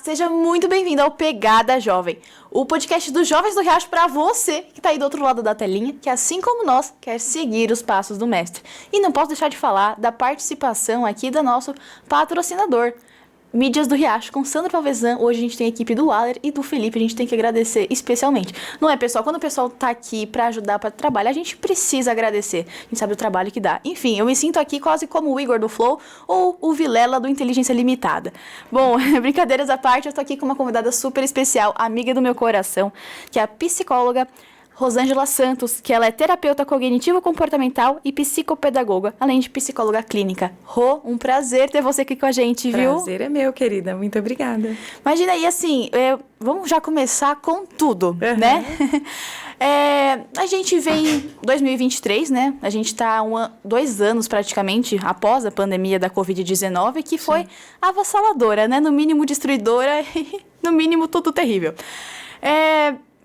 seja muito bem-vindo ao Pegada Jovem, o podcast dos Jovens do Riacho para você que está aí do outro lado da telinha, que assim como nós, quer seguir os passos do mestre. E não posso deixar de falar da participação aqui do nosso patrocinador, Mídias do Riacho, com Sandra Palvezan. Hoje a gente tem a equipe do Waller e do Felipe, a gente tem que agradecer especialmente. Não é, pessoal? Quando o pessoal tá aqui para ajudar, para trabalhar, a gente precisa agradecer. A gente sabe o trabalho que dá. Enfim, eu me sinto aqui quase como o Igor do Flow ou o Vilela do Inteligência Limitada. Bom, brincadeiras à parte, eu tô aqui com uma convidada super especial, amiga do meu coração, que é a psicóloga Rosângela Santos, que ela é terapeuta cognitivo-comportamental e psicopedagoga, além de psicóloga clínica. Rô, um prazer ter você aqui com a gente, viu? Prazer é meu, querida. Muito obrigada. Imagina aí, assim, vamos já começar com tudo, né? A gente vem em 2023, né? A gente tá 2 anos praticamente após a pandemia da Covid-19, que foi avassaladora, né? No mínimo destruidora e no mínimo tudo terrível.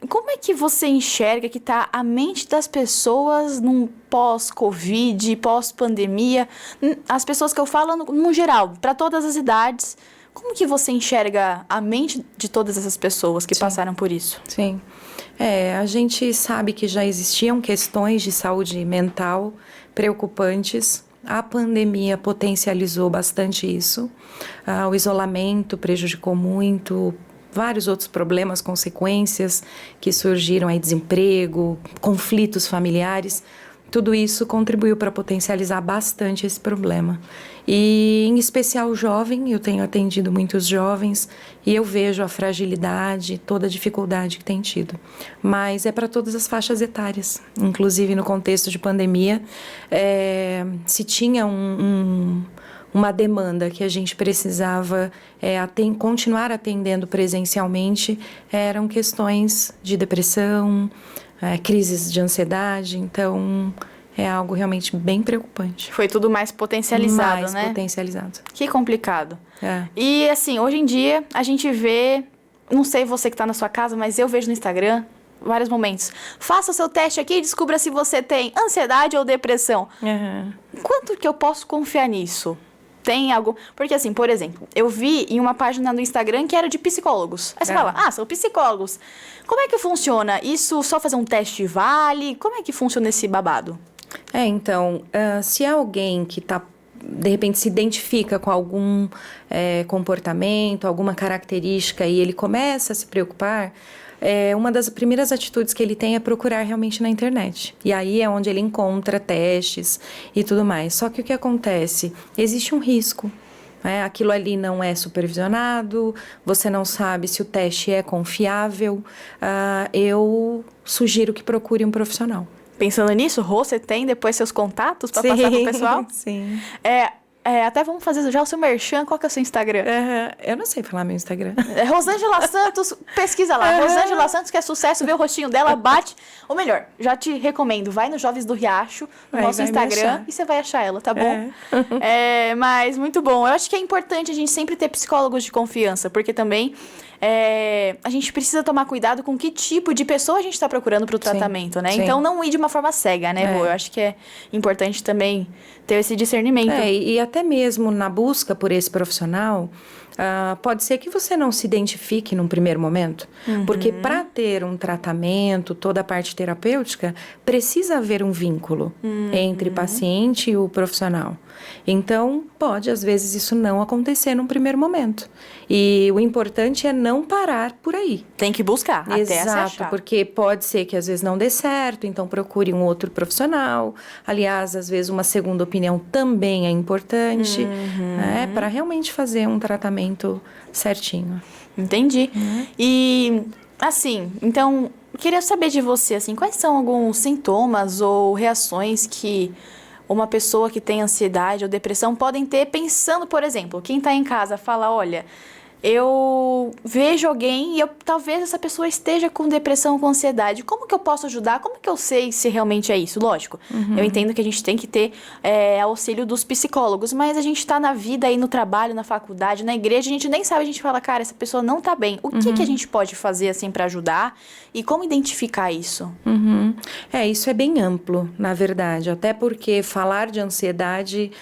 Como é que você enxerga que está a mente das pessoas num pós-Covid, pós-pandemia? As pessoas que eu falo no geral, para todas as idades. Como que você enxerga a mente de todas essas pessoas que passaram por isso? Sim. A gente sabe que já existiam questões de saúde mental preocupantes. A pandemia potencializou bastante isso. O isolamento prejudicou muito. Vários outros problemas, consequências que surgiram aí, desemprego, conflitos familiares, tudo isso contribuiu para potencializar bastante esse problema. E, em especial, o jovem, eu tenho atendido muitos jovens e eu vejo a fragilidade, toda a dificuldade que tem tido. Mas é para todas as faixas etárias, inclusive no contexto de pandemia, se tinha uma demanda que a gente precisava continuar atendendo presencialmente, eram questões de depressão, crises de ansiedade, então é algo realmente bem preocupante. Foi tudo mais potencializado, né? Mais potencializado. Que complicado. E assim, hoje em dia a gente vê, não sei você que está na sua casa, mas eu vejo no Instagram vários momentos. Faça o seu teste aqui e descubra se você tem ansiedade ou depressão. Quanto que eu posso confiar nisso? Tem algo... Porque assim, por exemplo, eu vi em uma página no Instagram que era de psicólogos. Aí você fala, são psicólogos. Como é que funciona? Isso só fazer um teste vale? Como é que funciona esse babado? Então, se é alguém que está, de repente, se identifica com algum comportamento, alguma característica e ele começa a se preocupar, uma das primeiras atitudes que ele tem é procurar realmente na internet. E aí é onde ele encontra testes e tudo mais. Só que o que acontece? Existe um risco. Aquilo ali não é supervisionado, você não sabe se o teste é confiável. Eu sugiro que procure um profissional. Pensando nisso, Rô, você tem depois seus contatos para passar pro pessoal? Sim. Até vamos fazer já o seu merchan. Qual que é o seu Instagram? Eu não sei falar meu Instagram. Rosângela Santos, pesquisa lá. Rosângela Santos, que é sucesso, vê o rostinho dela, bate. Ou melhor, já te recomendo, vai no Jovens do Riacho, no nosso Instagram, e você vai achar ela, tá bom? Mas muito bom. Eu acho que é importante a gente sempre ter psicólogos de confiança, porque também a gente precisa tomar cuidado com que tipo de pessoa a gente está procurando para o tratamento, né? Sim. Então, não ir de uma forma cega, né, Rô? Eu acho que é importante também ter esse discernimento. E até mesmo na busca por esse profissional, pode ser que você não se identifique num primeiro momento, porque para ter um tratamento, toda a parte terapêutica, precisa haver um vínculo entre o paciente e o profissional. Então, pode, às vezes, isso não acontecer num primeiro momento. E o importante é não parar por aí. Tem que buscar, até se achar. Exato, porque pode ser que às vezes não dê certo, então procure um outro profissional. Aliás, às vezes uma segunda opinião também é importante, para realmente fazer um tratamento certinho. Entendi. E, assim, então, eu queria saber de você, assim, quais são alguns sintomas ou reações que uma pessoa que tem ansiedade ou depressão podem ter pensando, por exemplo, quem está em casa fala, olha, eu vejo alguém e talvez essa pessoa esteja com depressão, com ansiedade. Como que eu posso ajudar? Como que eu sei se realmente é isso? Lógico, eu entendo que a gente tem que ter auxílio dos psicólogos, mas a gente está na vida aí, no trabalho, na faculdade, na igreja, a gente nem sabe, a gente fala, cara, essa pessoa não tá bem. O que a gente pode fazer, assim, para ajudar? E como identificar isso? Isso é bem amplo, na verdade. Até porque falar de ansiedade,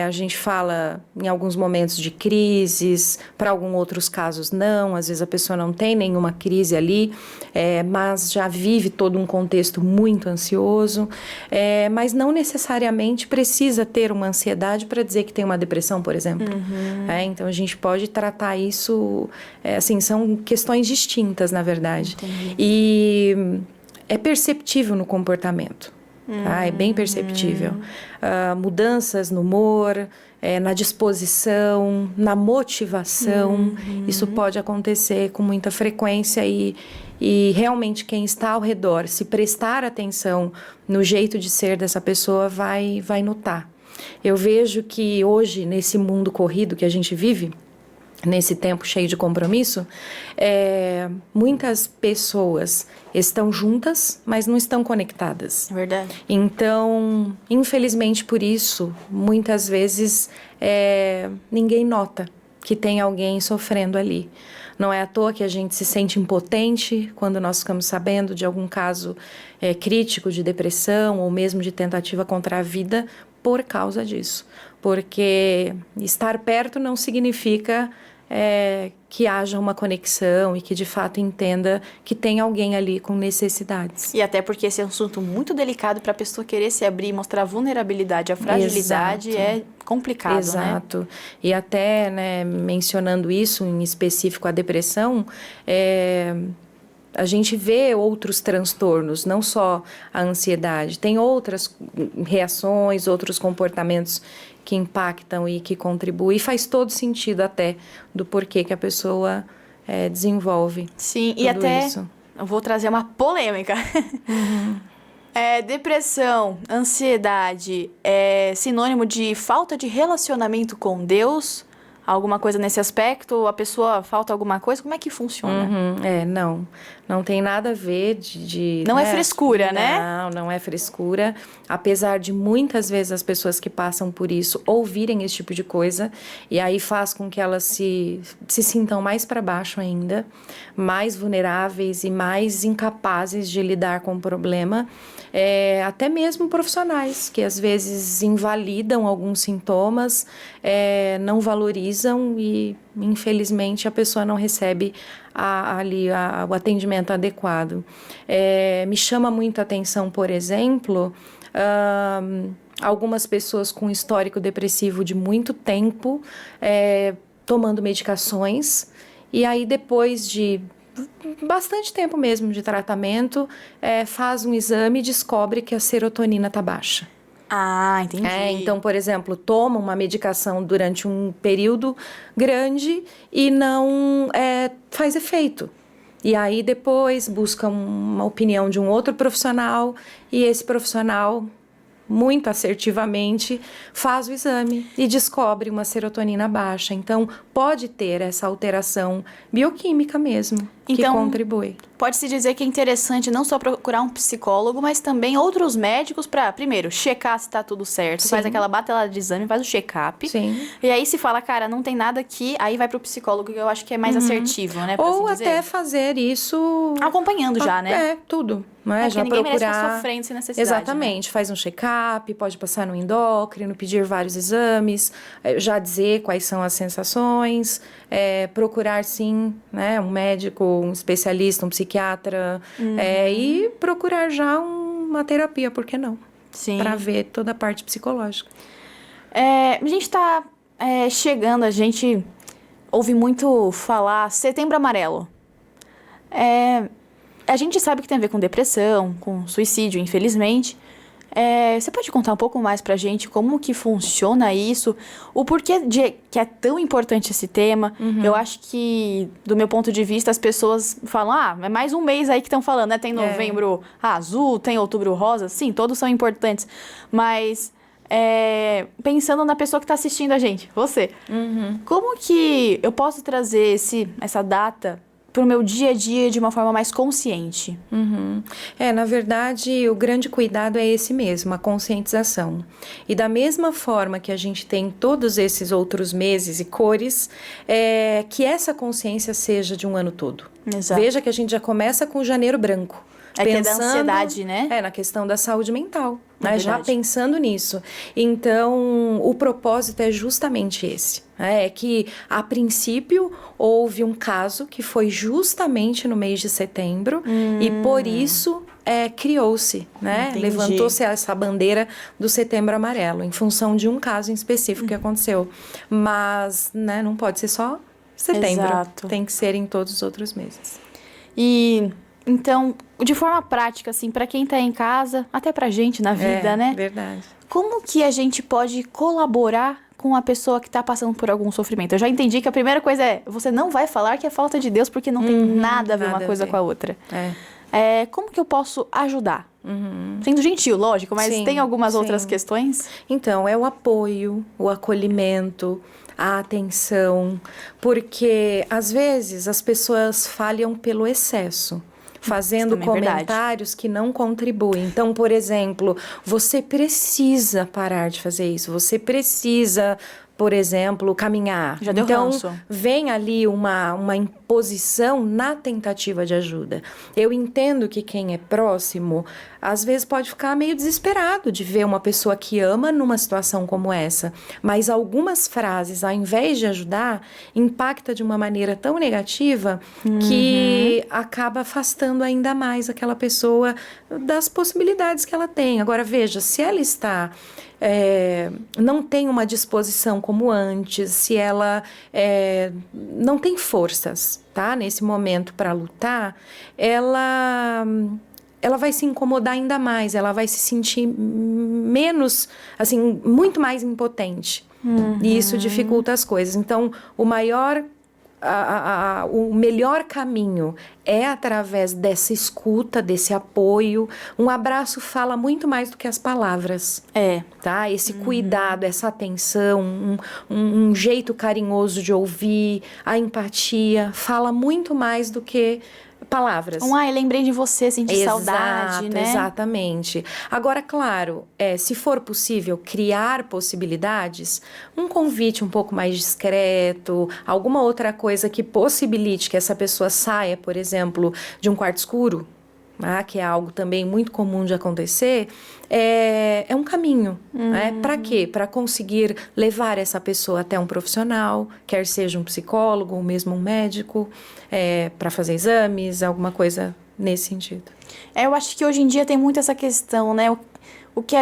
a gente fala em alguns momentos de crises, para alguns outros casos não, às vezes a pessoa não tem nenhuma crise ali, mas já vive todo um contexto muito ansioso, mas não necessariamente precisa ter uma ansiedade para dizer que tem uma depressão, por exemplo. Então a gente pode tratar isso, assim, são questões distintas, na verdade. Entendi. E é perceptível no comportamento. Tá? É bem perceptível. Mudanças no humor, na disposição, na motivação. Isso pode acontecer com muita frequência e realmente quem está ao redor, se prestar atenção no jeito de ser dessa pessoa, vai notar. Eu vejo que hoje, nesse mundo corrido que a gente vive, nesse tempo cheio de compromisso, muitas pessoas estão juntas, mas não estão conectadas. É verdade. Então, infelizmente por isso, muitas vezes ninguém nota que tem alguém sofrendo ali. Não é à toa que a gente se sente impotente quando nós ficamos sabendo de algum caso crítico de depressão ou mesmo de tentativa contra a vida por causa disso. Porque estar perto não significa que haja uma conexão e que de fato entenda que tem alguém ali com necessidades. E até porque esse é um assunto muito delicado para a pessoa querer se abrir e mostrar vulnerabilidade. A fragilidade é complicado, Exato. né? E até, né, mencionando isso, em específico a depressão, a gente vê outros transtornos, não só a ansiedade. Tem outras reações, outros comportamentos que impactam e que contribuem. E faz todo sentido até do porquê que a pessoa desenvolve. Sim, tudo e até isso. eu vou trazer uma polêmica. Depressão, ansiedade é sinônimo de falta de relacionamento com Deus? Alguma coisa nesse aspecto? A pessoa falta alguma coisa? Como é que funciona? Não tem nada a ver Não é frescura, né? Não é frescura. Apesar de muitas vezes as pessoas que passam por isso ouvirem esse tipo de coisa, e aí faz com que elas se sintam mais para baixo ainda, mais vulneráveis e mais incapazes de lidar com o problema. Até mesmo profissionais que às vezes invalidam alguns sintomas, não valorizam e infelizmente a pessoa não recebe o atendimento adequado. Me chama muito a atenção, por exemplo, algumas pessoas com histórico depressivo de muito tempo tomando medicações e aí depois de bastante tempo mesmo de tratamento, faz um exame e descobre que a serotonina está baixa. Ah, entendi. Então, por exemplo, toma uma medicação durante um período grande e não faz efeito. E aí depois busca uma opinião de um outro profissional e esse profissional, muito assertivamente, faz o exame e descobre uma serotonina baixa. Então, pode ter essa alteração bioquímica mesmo, que contribui. Pode-se dizer que é interessante não só procurar um psicólogo, mas também outros médicos para, primeiro, checar se tá tudo certo. Sim. Faz aquela batelada de exame, faz o check-up. Sim. E aí se fala, cara, não tem nada aqui, aí vai pro psicólogo, que eu acho que é mais assertivo, né? Ou assim até fazer isso... acompanhando já, né? Tudo. Não é? Já ninguém procurar... merece ficar sofrendo sem necessidade. Exatamente. Né? Faz um check-up, pode passar no endócrino, pedir vários exames, já dizer quais são as sensações, procurar, sim, né, um médico, um especialista, um psiquiatra, e procurar já uma terapia, por que não? Sim. Para ver toda a parte psicológica. A gente tá chegando, a gente ouve muito falar Setembro Amarelo. A gente sabe que tem a ver com depressão, com suicídio, infelizmente. Você pode contar um pouco mais pra gente como que funciona isso, o porquê que é tão importante esse tema? Eu acho que, do meu ponto de vista, as pessoas falam, é mais um mês aí que estão falando, né? Tem novembro azul, tem outubro rosa, sim, todos são importantes, mas pensando na pessoa que está assistindo a gente, você, como que eu posso trazer essa data para o meu dia a dia de uma forma mais consciente? Na verdade, o grande cuidado é esse mesmo, a conscientização. E da mesma forma que a gente tem todos esses outros meses e cores, que essa consciência seja de um ano todo. Exato. Veja que a gente já começa com o janeiro branco. É que é da ansiedade, né? É, na questão da saúde mental, né? Já verdade. pensando nisso. Então, o propósito é justamente esse. É que, a princípio, houve um caso que foi justamente no mês de setembro e, por isso, criou-se, né? Entendi. Levantou-se essa bandeira do Setembro Amarelo, em função de um caso em específico que aconteceu. Mas, né, não pode ser só setembro. Exato. Tem que ser em todos os outros meses. E então, de forma prática, assim, para quem tá em casa, até pra gente na vida, né? Verdade. Como que a gente pode colaborar com a pessoa que tá passando por algum sofrimento? Eu já entendi que a primeira coisa é, você não vai falar que é falta de Deus, porque não tem nada a ver uma coisa com a outra. Como que eu posso ajudar? Sendo gentil, lógico, mas Sim, tem algumas sim. outras questões? Então, é o apoio, o acolhimento, a atenção, porque às vezes as pessoas falham pelo excesso, fazendo também é verdade. comentários que não contribuem. Então, por exemplo, você precisa parar de fazer isso, você precisa, por exemplo, caminhar. Já deu então, ranço. vem ali uma imposição na tentativa de ajuda. Eu entendo que quem é próximo, às vezes pode ficar meio desesperado de ver uma pessoa que ama numa situação como essa. Mas algumas frases, ao invés de ajudar, impacta de uma maneira tão negativa que acaba afastando ainda mais aquela pessoa das possibilidades que ela tem. Agora, veja, se ela está... não tem uma disposição como antes, se ela não tem forças, tá? Nesse momento para lutar, ela vai se incomodar ainda mais, ela vai se sentir menos, assim, muito mais impotente. E isso dificulta as coisas. Então, o melhor caminho é através dessa escuta, desse apoio. Um abraço fala muito mais do que as palavras. Tá? Esse cuidado, essa atenção, um jeito carinhoso de ouvir, a empatia, fala muito mais do que palavras. Ai, lembrei de você, senti saudade, né? Exatamente. Agora, claro, se for possível criar possibilidades, um convite um pouco mais discreto, alguma outra coisa que possibilite que essa pessoa saia, por exemplo, de um quarto escuro, que é algo também muito comum de acontecer, é um caminho. Para quê? Para conseguir levar essa pessoa até um profissional, quer seja um psicólogo ou mesmo um médico, para fazer exames, alguma coisa nesse sentido. Eu acho que hoje em dia tem muito essa questão, né? O que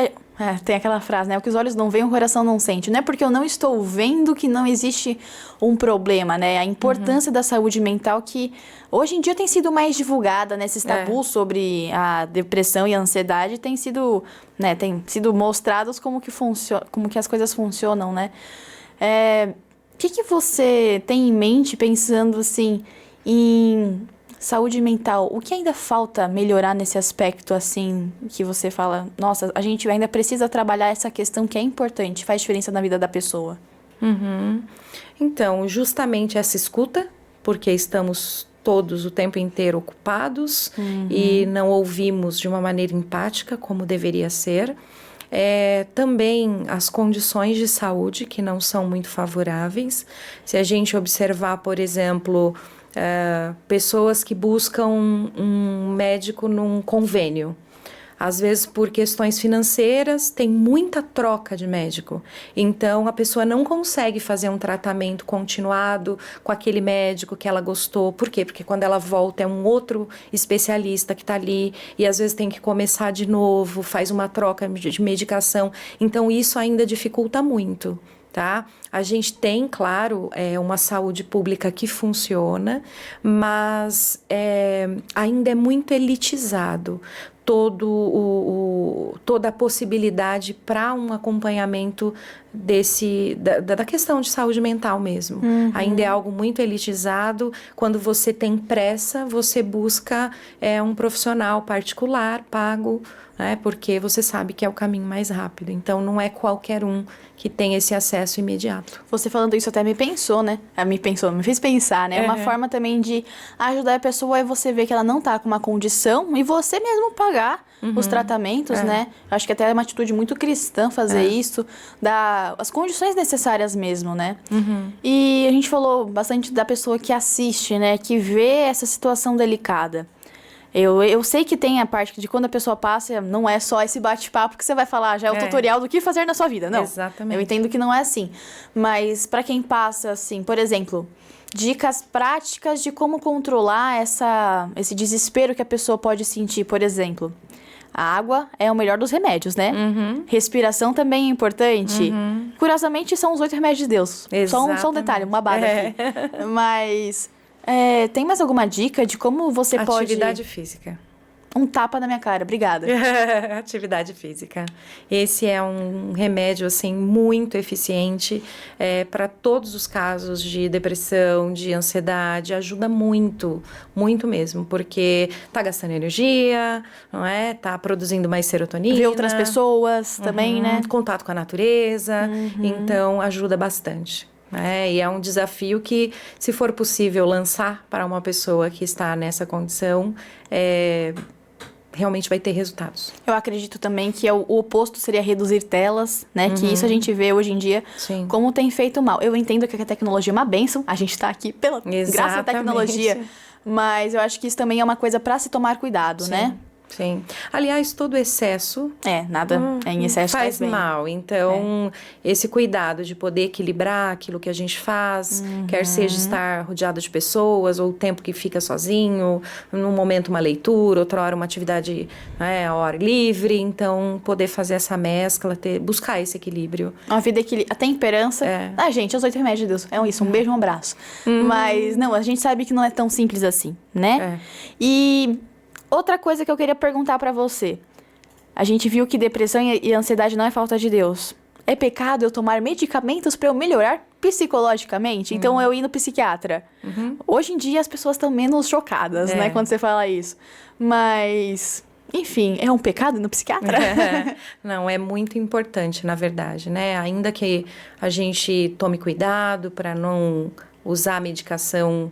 tem aquela frase, né? O que os olhos não veem, o coração não sente. Não é porque eu não estou vendo que não existe um problema, né? A importância da saúde mental que hoje em dia tem sido mais divulgada, né? Esses tabus sobre a depressão e a ansiedade tem sido mostrados como que as coisas funcionam, né? O que você tem em mente pensando, assim, em saúde mental? O que ainda falta melhorar nesse aspecto, assim, que você fala, nossa, a gente ainda precisa trabalhar essa questão que é importante, faz diferença na vida da pessoa? Então, justamente essa escuta, porque estamos todos o tempo inteiro ocupados e não ouvimos de uma maneira empática como deveria ser. Também as condições de saúde que não são muito favoráveis. Se a gente observar, por exemplo, pessoas que buscam um médico num convênio, às vezes por questões financeiras tem muita troca de médico, então a pessoa não consegue fazer um tratamento continuado com aquele médico que ela gostou. Por quê? Porque quando ela volta é um outro especialista que está ali e às vezes tem que começar de novo, faz uma troca de medicação, então isso ainda dificulta muito. Tá? A gente tem, claro, uma saúde pública que funciona, mas ainda é muito elitizado toda a possibilidade para um acompanhamento da questão de saúde mental mesmo. Ainda é algo muito elitizado. Quando você tem pressa, você busca um profissional particular, pago, né, porque você sabe que é o caminho mais rápido. Então, não é qualquer um que tem esse acesso imediato. Você falando isso até me pensou, né? Me fez pensar, né? Uma forma também de ajudar a pessoa é você ver que ela não tá com uma condição e você mesmo pagar os tratamentos, né? Acho que até é uma atitude muito cristã fazer isso, dar as condições necessárias mesmo, né? E a gente falou bastante da pessoa que assiste, né? Que vê essa situação delicada. Eu sei que tem a parte de quando a pessoa passa, não é só esse bate-papo que você vai falar, já é o tutorial do que fazer na sua vida, não. Exatamente. Eu entendo que não é assim. Mas pra quem passa, assim, por exemplo, dicas práticas de como controlar esse desespero que a pessoa pode sentir, por exemplo. A água é o melhor dos remédios, né? Respiração também é importante. Curiosamente, são os 8 remédios de Deus. Só um detalhe, uma babada aqui. Mas tem mais alguma dica de como você pode... Atividade física. Um tapa na minha cara, obrigada. Atividade física. Esse é um remédio, assim, muito eficiente para todos os casos de depressão, de ansiedade. Ajuda muito, muito mesmo, porque tá gastando energia, não é? Tá produzindo mais serotonina. Ver outras pessoas também, né? Contato com a natureza. Então, ajuda bastante. E é um desafio que, se for possível lançar para uma pessoa que está nessa condição, realmente vai ter resultados. Eu acredito também que o oposto seria reduzir telas, né? Que isso a gente vê hoje em dia como tem feito mal. Eu entendo que a tecnologia é uma bênção, a gente tá aqui graças à tecnologia, mas eu acho que isso também é uma coisa para se tomar cuidado, né? Sim. Aliás, todo excesso... nada em excesso faz bem. mal. Então, esse cuidado de poder equilibrar aquilo que a gente faz, quer seja estar rodeado de pessoas, ou o tempo que fica sozinho, num momento uma leitura, outra hora uma atividade ao ar livre. Então, poder fazer essa mescla, buscar esse equilíbrio. Uma vida equilibrada. A temperança... gente, os 8 remédios de Deus. É isso, um beijo, um abraço. Mas, não, a gente sabe que não é tão simples assim, né? E... outra coisa que eu queria perguntar pra você. A gente viu que depressão e ansiedade não é falta de Deus. É pecado eu tomar medicamentos pra eu melhorar psicologicamente? Então eu ir no psiquiatra. Hoje em dia as pessoas estão menos chocadas, né? Quando você fala isso. Mas... enfim, é um pecado ir no psiquiatra? Não, é muito importante, na verdade, né? Ainda que a gente tome cuidado pra não usar a medicação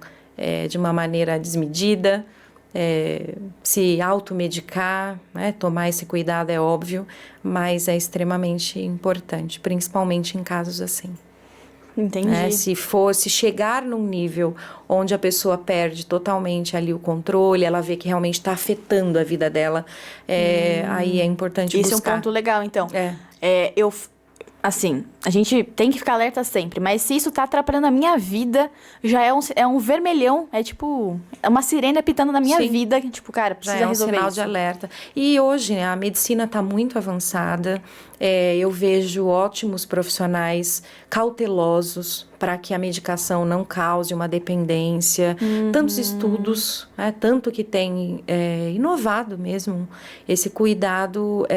de uma maneira desmedida... se automedicar, né? Tomar esse cuidado é óbvio, mas é extremamente importante, principalmente em casos assim. Entendi. Se chegar num nível onde a pessoa perde totalmente ali o controle, ela vê que realmente está afetando a vida dela, aí é importante buscar. Isso é um ponto legal, então. Assim, a gente tem que ficar alerta sempre, mas se isso tá atrapalhando a minha vida, já é um vermelhão, é uma sirene apitando na minha vida, que tipo, cara, precisa resolver sinal isso. de alerta. E hoje, né, a medicina está muito avançada, eu vejo ótimos profissionais cautelosos para que a medicação não cause uma dependência. Tantos estudos, tanto que tem inovado mesmo esse cuidado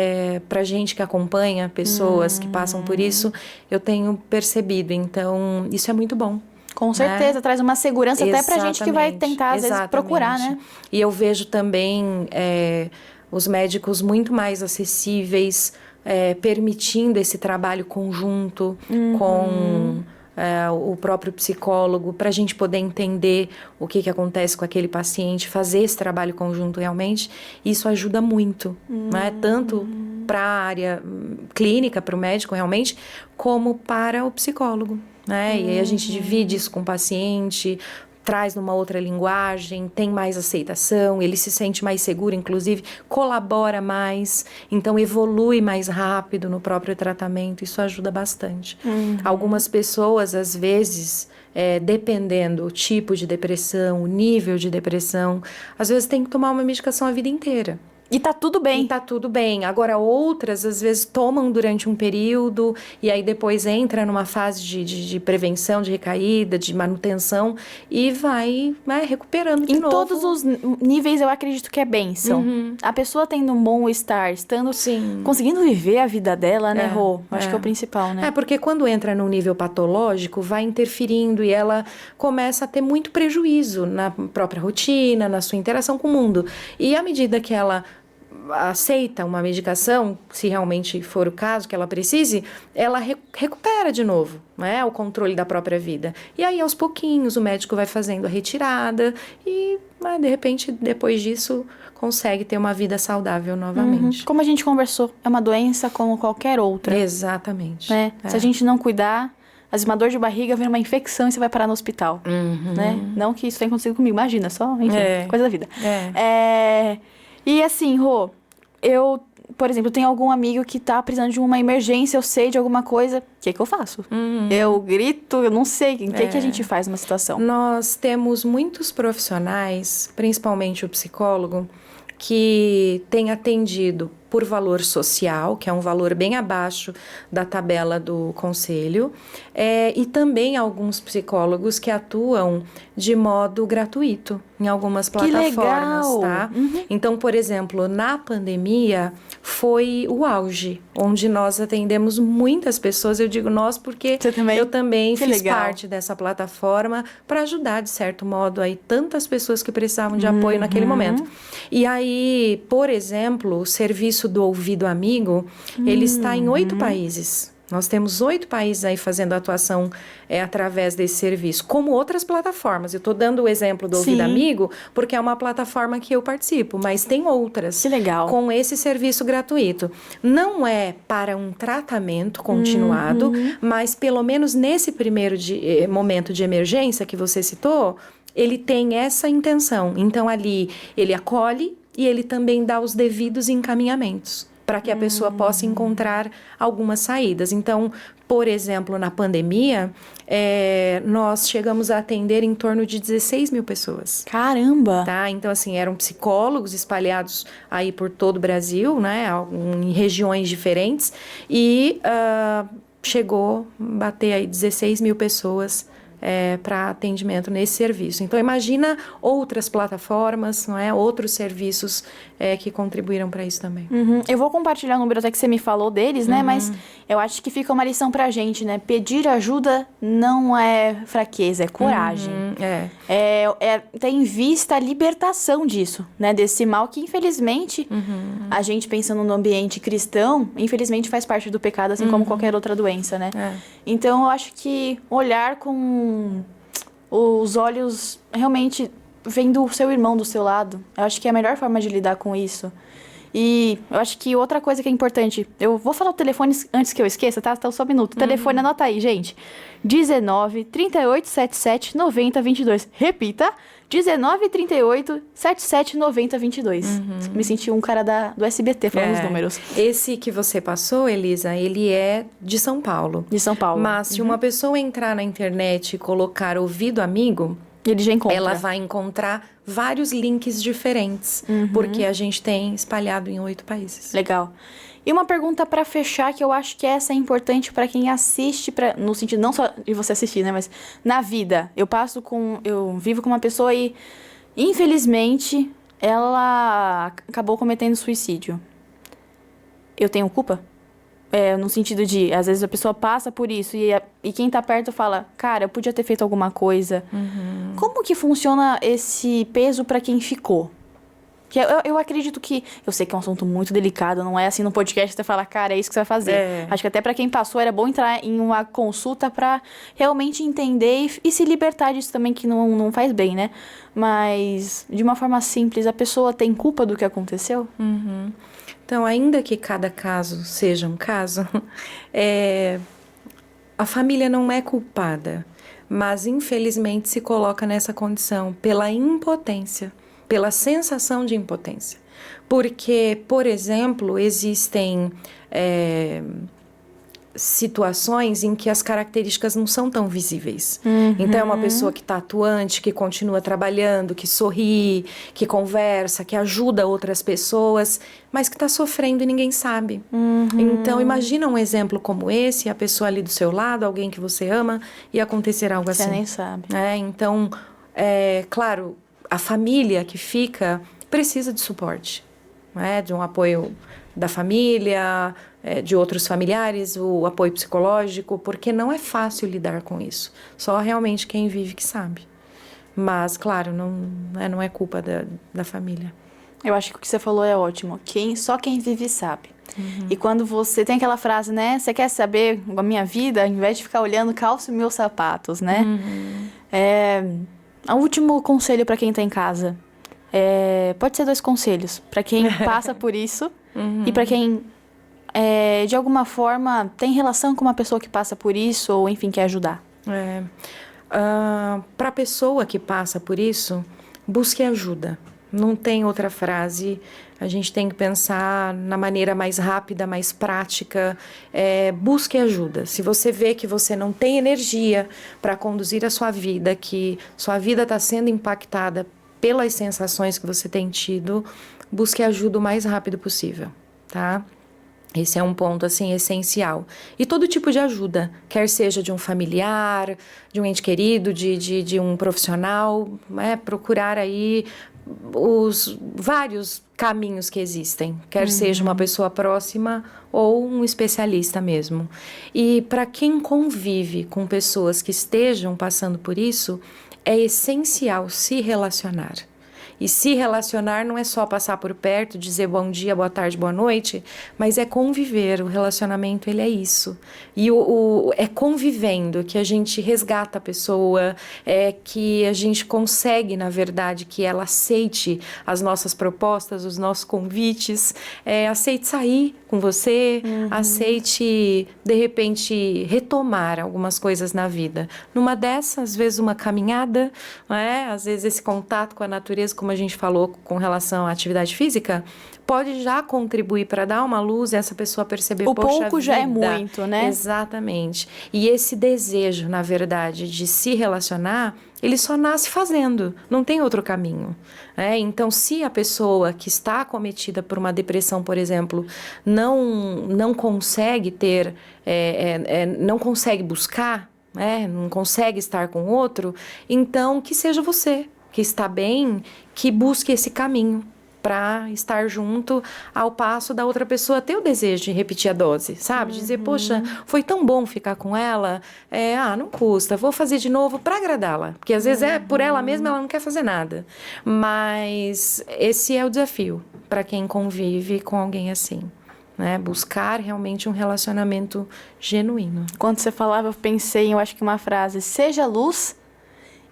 para gente que acompanha pessoas que passam por isso, eu tenho percebido. Então, isso é muito bom. Com certeza, traz uma segurança até pra gente que vai tentar, às vezes, procurar, né? E eu vejo também os médicos muito mais acessíveis, permitindo esse trabalho conjunto com o próprio psicólogo, para a gente poder entender o que acontece com aquele paciente, fazer esse trabalho conjunto realmente. Isso ajuda muito, né? Tanto para a área clínica, para o médico realmente, como para o psicólogo, né? E aí a gente divide isso com o paciente, traz numa outra linguagem, tem mais aceitação, ele se sente mais seguro, inclusive colabora mais, então evolui mais rápido no próprio tratamento, isso ajuda bastante. Algumas pessoas, às vezes, dependendo do tipo de depressão, o nível de depressão, às vezes tem que tomar uma medicação a vida inteira. E tá tudo bem. E tá tudo bem. Agora, outras, às vezes, tomam durante um período e aí depois entra numa fase de prevenção, de recaída, de manutenção e vai recuperando de novo. Em todos os níveis, eu acredito que é bênção. A pessoa tendo um bom estar, conseguindo viver a vida dela, né, Rô? Acho que é o principal, né? Porque quando entra num nível patológico, vai interferindo e ela começa a ter muito prejuízo na própria rotina, na sua interação com o mundo. E à medida que ela aceita uma medicação, se realmente for o caso que ela precise, ela recupera de novo, né, o controle da própria vida. E aí, aos pouquinhos, o médico vai fazendo a retirada e, de repente, depois disso, consegue ter uma vida saudável novamente. Como a gente conversou, é uma doença como qualquer outra. Exatamente. Né? Se a gente não cuidar, às vezes uma dor de barriga vira uma infecção e você vai parar no hospital, né? Não que isso tenha acontecido comigo, imagina, só, enfim, coisa da vida. E assim, Rô, eu, por exemplo, tenho algum amigo que tá precisando de uma emergência, eu sei de alguma coisa, o que eu faço? Eu grito, eu não sei, o que a gente faz numa situação? Nós temos muitos profissionais, principalmente o psicólogo, que tem atendido por valor social, que é um valor bem abaixo da tabela do conselho, e também alguns psicólogos que atuam de modo gratuito em algumas plataformas, legal. tá? Então, por exemplo, na pandemia foi o auge, onde nós atendemos muitas pessoas, eu digo nós porque eu também fiz parte dessa plataforma para ajudar, de certo modo, aí tantas pessoas que precisavam de apoio naquele momento. E aí, por exemplo, o serviço do ouvido amigo, ele está em 8 países. Nós temos 8 países aí fazendo atuação através desse serviço, como outras plataformas. Eu estou dando o exemplo do Ouvido Amigo, porque é uma plataforma que eu participo, mas tem outras com esse serviço gratuito. Não é para um tratamento continuado, mas pelo menos nesse primeiro momento de emergência que você citou, ele tem essa intenção. Então, ali, ele acolhe e ele também dá os devidos encaminhamentos para que a pessoa possa encontrar algumas saídas. Então, por exemplo, na pandemia, nós chegamos a atender em torno de 16 mil pessoas. Caramba! Tá? Então, assim, eram psicólogos espalhados aí por todo o Brasil, né? Em regiões diferentes. E chegou a bater aí 16 mil pessoas para atendimento nesse serviço. Então, imagina outras plataformas, não é? Outros serviços que contribuíram para isso também. Eu vou compartilhar o número até que você me falou deles, né? Mas eu acho que fica uma lição pra gente, né? Pedir ajuda não é fraqueza, é coragem. Ter em vista a libertação disso, né? Desse mal que, infelizmente, a gente pensando no ambiente cristão, infelizmente faz parte do pecado, assim como qualquer outra doença, né? Então, eu acho que olhar com os olhos realmente vendo o seu irmão do seu lado, eu acho que é a melhor forma de lidar com isso. E eu acho que outra coisa que é importante, eu vou falar o telefone antes que eu esqueça, tá? Então só um minuto. O telefone, anota aí, gente. 19 38 77 90 22. Repita. 19 38 77 90 22. Me senti um cara do SBT falando os números. Esse que você passou, Elisa, ele é de São Paulo. De São Paulo. Mas se uma pessoa entrar na internet e colocar ouvido amigo, ele já encontra. Ela vai encontrar vários links diferentes, porque a gente tem espalhado em 8 países. Legal. E uma pergunta pra fechar, que eu acho que essa é importante pra quem assiste, no sentido não só de você assistir, né? Mas na vida. Eu vivo com uma pessoa e, infelizmente, ela acabou cometendo suicídio. Eu tenho culpa? No sentido de, às vezes a pessoa passa por isso e quem tá perto fala, cara, eu podia ter feito alguma coisa. Como que funciona esse peso pra quem ficou? Que eu acredito que... Eu sei que é um assunto muito delicado, não é assim no podcast você fala, cara, é isso que você vai fazer. Acho que até pra quem passou era bom entrar em uma consulta pra realmente entender e se libertar disso também, que não faz bem, né? Mas, de uma forma simples, a pessoa tem culpa do que aconteceu? Então, ainda que cada caso seja um caso, a família não é culpada, mas infelizmente se coloca nessa condição pela impotência, pela sensação de impotência. Porque, por exemplo, existem situações em que as características não são tão visíveis. Então, é uma pessoa que está atuante, que continua trabalhando, que sorri, que conversa, que ajuda outras pessoas, mas que está sofrendo e ninguém sabe. Então, imagina um exemplo como esse, a pessoa ali do seu lado, alguém que você ama, e acontecer algo assim. Você nem sabe. Então, claro, a família que fica precisa de suporte, de um apoio da família, de outros familiares, o apoio psicológico, porque não é fácil lidar com isso. Só realmente quem vive que sabe. Mas, claro, não é culpa da família. Eu acho que o que você falou é ótimo. Só quem vive sabe. E quando você tem aquela frase, né? Você quer saber a minha vida? Ao invés de ficar olhando, calço meus sapatos, né? O último conselho para quem tá em casa. Pode ser 2 conselhos. Para quem passa por isso e para quem de alguma forma, tem relação com uma pessoa que passa por isso ou, enfim, quer ajudar? Para a pessoa que passa por isso, busque ajuda. Não tem outra frase. A gente tem que pensar na maneira mais rápida, mais prática. Busque ajuda. Se você vê que você não tem energia para conduzir a sua vida, que sua vida está sendo impactada pelas sensações que você tem tido, busque ajuda o mais rápido possível, tá? Esse é um ponto, assim, essencial. E todo tipo de ajuda, quer seja de um familiar, de um ente querido, de um profissional, procurar aí os vários caminhos que existem, quer seja uma pessoa próxima ou um especialista mesmo. E para quem convive com pessoas que estejam passando por isso, é essencial se relacionar. E se relacionar não é só passar por perto, dizer bom dia, boa tarde, boa noite, mas é conviver. O relacionamento, ele é isso. E é convivendo que a gente resgata a pessoa, que a gente consegue, na verdade, que ela aceite as nossas propostas, os nossos convites, aceite sair com você, aceite, de repente, retomar algumas coisas na vida. Numa dessas, às vezes uma caminhada, às vezes esse contato com a natureza, como a gente falou com relação à atividade física, pode já contribuir para dar uma luz e essa pessoa perceber, o pouco já é muito, né? Exatamente. E esse desejo, na verdade, de se relacionar, ele só nasce fazendo, não tem outro caminho. Então, se a pessoa que está acometida por uma depressão, por exemplo, não consegue ter, não consegue buscar, não consegue estar com outro, então que seja você que está bem, que busque esse caminho para estar junto, ao passo da outra pessoa ter o desejo de repetir a dose, sabe? Dizer, poxa, foi tão bom ficar com ela, não custa, vou fazer de novo para agradá-la, porque às vezes por ela mesma, ela não quer fazer nada. Mas esse é o desafio para quem convive com alguém assim. Buscar realmente um relacionamento genuíno. Quando você falava, eu pensei, eu acho que uma frase, seja luz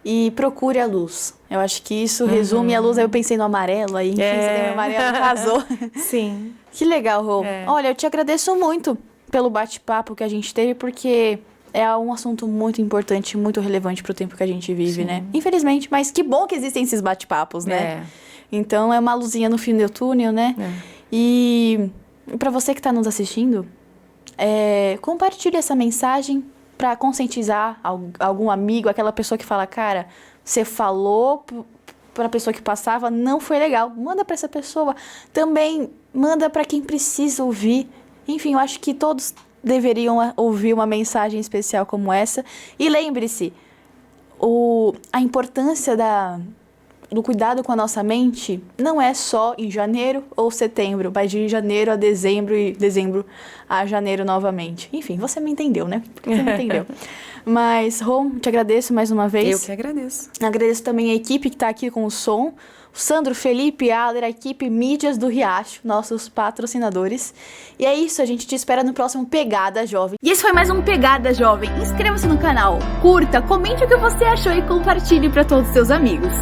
e procure a luz. Eu acho que isso resume a luz. Aí eu pensei no amarelo, aí enfim, você tem o amarelo, casou. Sim. Que legal, Rô. Olha, eu te agradeço muito pelo bate-papo que a gente teve, porque é um assunto muito importante, muito relevante pro tempo que a gente vive, né? Infelizmente, mas que bom que existem esses bate-papos, né? Então, é uma luzinha no fim do túnel, né? E para você que tá nos assistindo, compartilhe essa mensagem para conscientizar algum amigo, aquela pessoa que fala, cara, você falou para a pessoa que passava, não foi legal. Manda para essa pessoa. Também manda para quem precisa ouvir. Enfim, eu acho que todos deveriam ouvir uma mensagem especial como essa. E lembre-se, a importância do cuidado com a nossa mente não é só em janeiro ou setembro, mas de janeiro a dezembro e dezembro a janeiro novamente. Enfim, você me entendeu, né? Porque você me entendeu. Mas, Rô, te agradeço mais uma vez. Eu que agradeço. Agradeço também a equipe que está aqui com o som. O Sandro, Felipe, Aler, a equipe Mídias do Riacho, nossos patrocinadores. E é isso, a gente te espera no próximo Pegada Jovem. E esse foi mais um Pegada Jovem. Inscreva-se no canal, curta, comente o que você achou e compartilhe para todos os seus amigos.